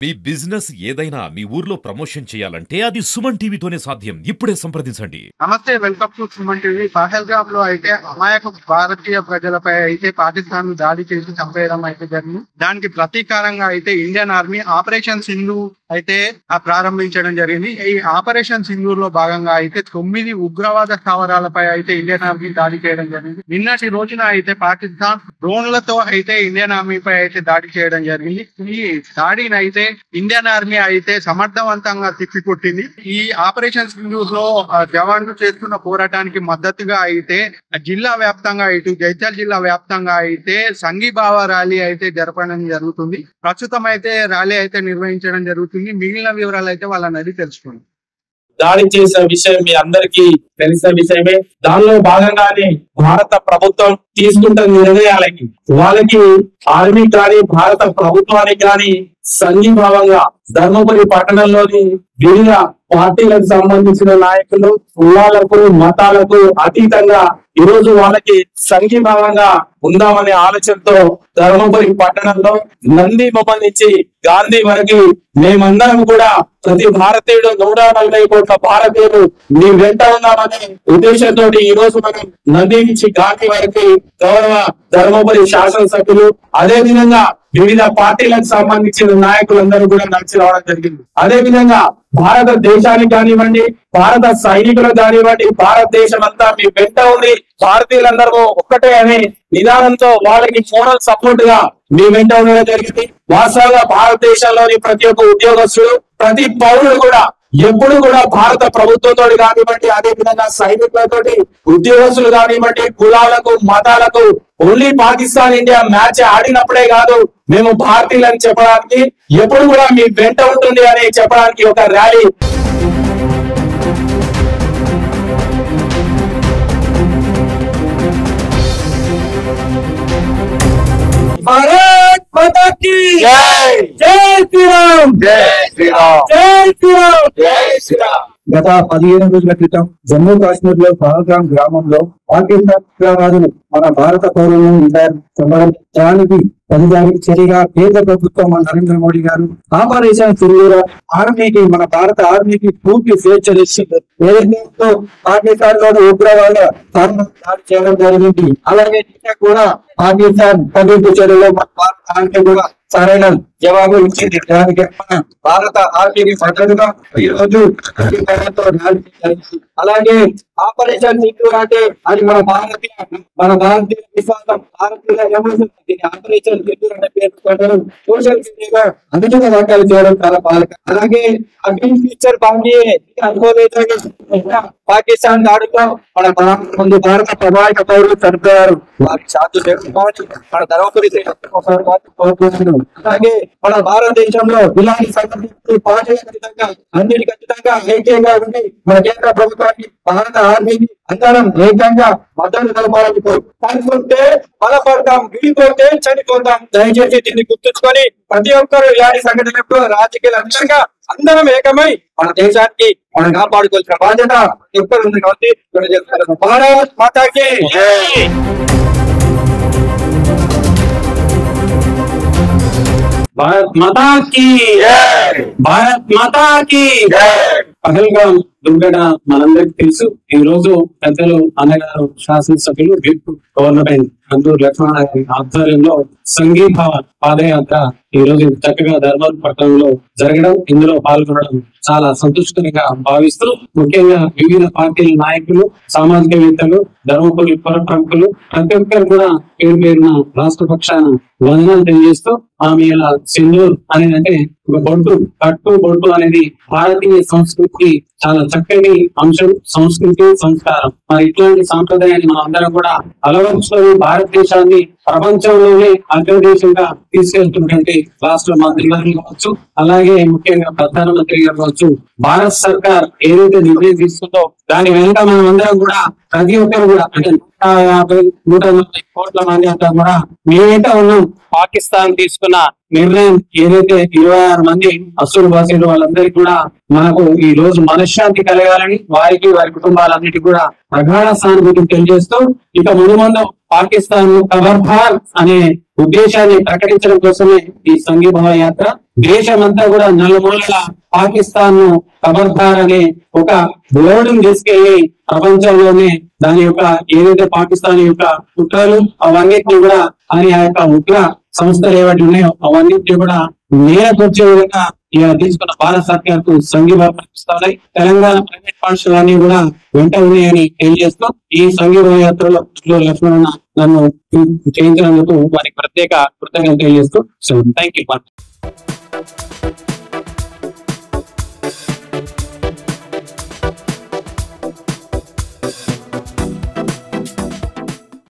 మీ business ఏదైనా మీ ఊర్లో promotion చేయాలంటే అది సుమన్ టీవీతోనే సాధ్యం. ఇప్పుడే సంప్రదించండి. నమస్తే, welcome to Suman TV. Pahalgam లో అయితే అమాయక భారతీయ ప్రజలపై అయితే పాకిస్తాన్ దాడి చేసి చంపేయడం అయితే జరిగింది. దానికి ప్రతీకారంగా అయితే ఇండియన్ ఆర్మీ ఆపరేషన్ సింధు అయితే ప్రారంభించడం జరిగింది. ఈ ఆపరేషన్ సింధూర్ లో భాగంగా అయితే 9 ఉగ్రవాద స్థావరాలపై అయితే ఇండియన్ ఆర్మీ దాడి చేయడం జరిగింది. నిన్నటి రోజున అయితే పాకిస్తాన్ డ్రోన్లతో అయితే ఇండియన్ ఆర్మీపై అయితే దాడి చేయడం జరిగింది. ఈ దాడిని అయితే ఇండియన్ ఆర్మీ అయితే సమర్థవంతంగా తిప్పికొట్టింది. ఈ ఆపరేషన్ సింధూర్ లో జవాన్లు చేస్తున్న పోరాటానికి మద్దతుగా అయితే జిల్లా వ్యాప్తంగా ఇటు జైత్యాల జిల్లా వ్యాప్తంగా అయితే సంఘీభావ ర్యాలీ అయితే జరపడం జరుగుతుంది. ప్రస్తుతం అయితే ర్యాలీ అయితే నిర్వహించడం జరుగుతుంది. మిగిలిన వివరాలు అయితే వాళ్ళని అడిగి తెలుసుకోండి. దాడి చేసిన విషయం మీ అందరికీ తెలిసిన విషయమే. దానిలో భాగంగానే భారత ప్రభుత్వం తీసుకుంటున్న నిర్ణయాలకి వాళ్ళకి ఆర్మీ కానీ భారత ప్రభుత్వానికి కానీ సంఘీభావంగా ధర్మపురి పట్టణంలోని వివిధ పార్టీలకు సంబంధించిన నాయకులు కులాలకు మతాలకు అతీతంగా ఈ రోజు వాళ్ళకి సంఘీభావంగా ఉందామనే ఆలోచనతో ధర్మపురి పట్టణంలో నంది బొమ్మ నుంచి గాంధీ వరకు మేమందరం కూడా ప్రతి భారతీయుడు 140 కోట్ల భారతీయులు మీ వెంట ఉన్నామనే ఉద్దేశంతో ఈ రోజు మనం నంది నుంచి గాంధీ వరకు గౌరవ ధర్మపురి శాసనసభ్యులు అదే విధంగా వివిధ పార్టీలకు సంబంధించిన నాయకులందరూ కూడా నడిచి రావడం జరిగింది. అదే విధంగా భారతదేశానికి కానివ్వండి, భారత సైనికులకు కానివ్వండి, భారతదేశం అంతా మీ వెంట ఉంది, భారతీయులందరూ ఒక్కటే అనే నిదానంతో వాళ్ళకి మోరల్ సపోర్ట్ గా మీ వెంట ఉండడం జరిగింది. వాస్తవంగా భారతదేశంలోని ప్రతి ఒక్క ఉద్యోగస్తుడు, ప్రతి పౌరుడు కూడా ఎప్పుడు కూడా భారత ప్రభుత్వంతో కానివ్వండి, అదే విధంగా సైనికులతో, ఉద్యోగస్తులు కానివ్వండి, కులాలకు మతాలకు ఓన్లీ పాకిస్తాన్ ఇండియా మ్యాచ్ ఆడినప్పుడే కాదు మేము భారతీయులని చెప్పడానికి ఎప్పుడు కూడా మీ వెంట ఉంటుంది అని చెప్పడానికి ఒక ర్యాలీ భారత్ మాతా కీ జై, జై శ్రీరామ్, జై శ్రీరామ్, జై శ్రీరామ్, జై శ్రీరామ్. గత 15 రోజుల క్రితం జమ్మూ కాశ్మీర్ లో పహల్గామ్ గ్రామంలో పాకిస్తాన్ ఉగ్రవాదులు మన భారత పౌరులను చంపడం దానికి ప్రతిదానికి చర్యగా కేంద్ర ప్రభుత్వం నరేంద్ర మోడీ గారు ఆపరేషన్ సింధూర్ ఆర్మీకి, మన భారత ఆర్మీకి పూర్తి స్వేచ్ఛ ఇచ్చింది. ఏదైతే పాకిస్తాన్ లోని ఉగ్రవాద దాడి చేయడం జరిగింది. అలాగే కూడా పాకిస్తాన్ తగ్గింపు చర్యలో మన భారత ఆర్మీ కూడా సరైన జవాబు ఇచ్చింది. దానికి మన భారత ఆర్మీకి మద్దతుగా ఈ రోజు అలాగే ఆపరేషన్ సింధూర్ అంటే అది మన భారతీయ విశ్వాసం, భారతీయ ఎమోషన్. ఆపరేషన్ సింధూర్ అనే పేరు సోషల్ మీడియాగా అందుకే వ్యాఖ్యలు చేయడం చాలా బాధ. అలాగే అగ్ని ఫ్యూచర్ బాంబే అనుకోలేదు పాకిస్తాన్ దాడిలో మన భారత ప్రభావిత పౌరులు చనిపోయారు. వారికి శాంతి లేకపోవచ్చు మన ధర్మపురి అలాగే మన భారతదేశంలో ఇలాంటి సంఘటనలు ఖచ్చితంగా అన్నిటి ఖచ్చితంగా ఏకంగా ఉండి మన కేంద్ర ప్రభుత్వానికి భారత ఆర్మీకి అందరం ఏకంగా మద్దతు తెలపాలని అనుకుంటే బలపడతాం, విడిపోతే చనిపోతాం. దయచేసి దీన్ని గుర్తుంచుకొని ప్రతి ఒక్కరు ఇలాంటి సంఘటనలకు రాజకీయాలు అంతగా అందరం ఏకమై మన దేశానికి మనం కాపాడుకోవాల్సిన బాధ్యత ఎక్కడ ఉంది కాబట్టి భారత్ మాతా కీ జై. భారత్ మాతా కీ జై, భారత్ మాతా కీ జై. పహల్గామ్ దుర్ఘటన మనందరికి తెలుసు. ఈ రోజు పెద్దలు అన్నగారు శాసనసభ్యులు విప్ గవర్నమెంట్ అందూరు లక్ష్మణ ఆధ్వర్యంలో సంఘీభావ పాదయాత్ర ఈ రోజు చక్కగా ధర్మవరం పట్టణంలో జరగడం, ఇందులో పాల్గొనడం చాలా సంతోషకరంగా భావిస్తూ ముఖ్యంగా వివిధ పార్టీల నాయకులు, సామాజికవేత్తలు, ధర్మపురి పుర ప్రముఖులు ప్రతి ఒక్కరు కూడా పేరు పేరున రాష్ట్ర పక్షాన వందనాలు తెలియజేస్తూ ఆమె ఇలా సింధూర్ అనేది అంటే ఒక బొట్టు అనేది భారతీయ సంస్కృతికి చాలా చక్కని అంశం, సంస్కృతి, సంస్కారం. మరి ఇట్లాంటి సాంప్రదాయాన్ని మనం అందరం కూడా అలవర్చుకొని భారతదేశాన్ని ప్రపంచంలోనే అగ్రదేశంగా తీసుకెళ్తున్నటువంటి రాష్ట్ర మంత్రి గారు కావచ్చు, అలాగే ముఖ్యంగా ప్రధానమంత్రి గారు కావచ్చు, భారత్ సర్కార్ ఏదైతే నిర్ణయం తీసుకుందో దాని వెనుక మనం అందరం కూడా ప్రతి ఒక్కరు కూడా అంటే 150-140 కోట్ల మంది అంతా కూడా మేమేంటో ఉన్నాం. పాకిస్తాన్ తీసుకున్న నిర్ణయం ఏదైతే 26 మంది అసలు బాసీలు వాళ్ళందరికీ కూడా మనకు ఈ రోజు మనశ్శాంతి కలగాలని వారికి వారి కుటుంబాలన్నిటికీ కూడా ప్రగాఢ సానుభూతిని తెలియజేస్తూ ఇక ముందు పాకిస్తాన్ ఖబర్దార్ అనే ఉద్దేశాన్ని ప్రకటించడం కోసమే ఈ సంఘీభావ యాత్ర. దేశమంతా కూడా నలుమూలల పాకిస్తాన్ ను ఖబర్దార్ అనే ఒక బోర్డును తీసుకెళ్లి ప్రపంచంలోనే దాని యొక్క ఏదైతే పాకిస్తాన్ యొక్క కుట్రలు అవన్నిటిని కూడా అని ఆ యొక్క ఉగ్ర సంస్థలు ఏవైతే ఉన్నాయో అవన్నిటిని కూడా నేరకొచ్చే విధంగా తీసుకున్న భారత సర్కార్ కు సంఘీభావం ప్రకటిస్తున్నాయి. తెలంగాణ ప్రైవేట్ పాఠశాలన్నీ కూడా వెంట ఉన్నాయని తెలియజేస్తూ ఈ సంఘీభావ యాత్రలో లక్ష్మణ నన్ను చేయించినందుకు వారికి ప్రత్యేక కృతజ్ఞతలు తెలియజేస్తూ థ్యాంక్ యూ.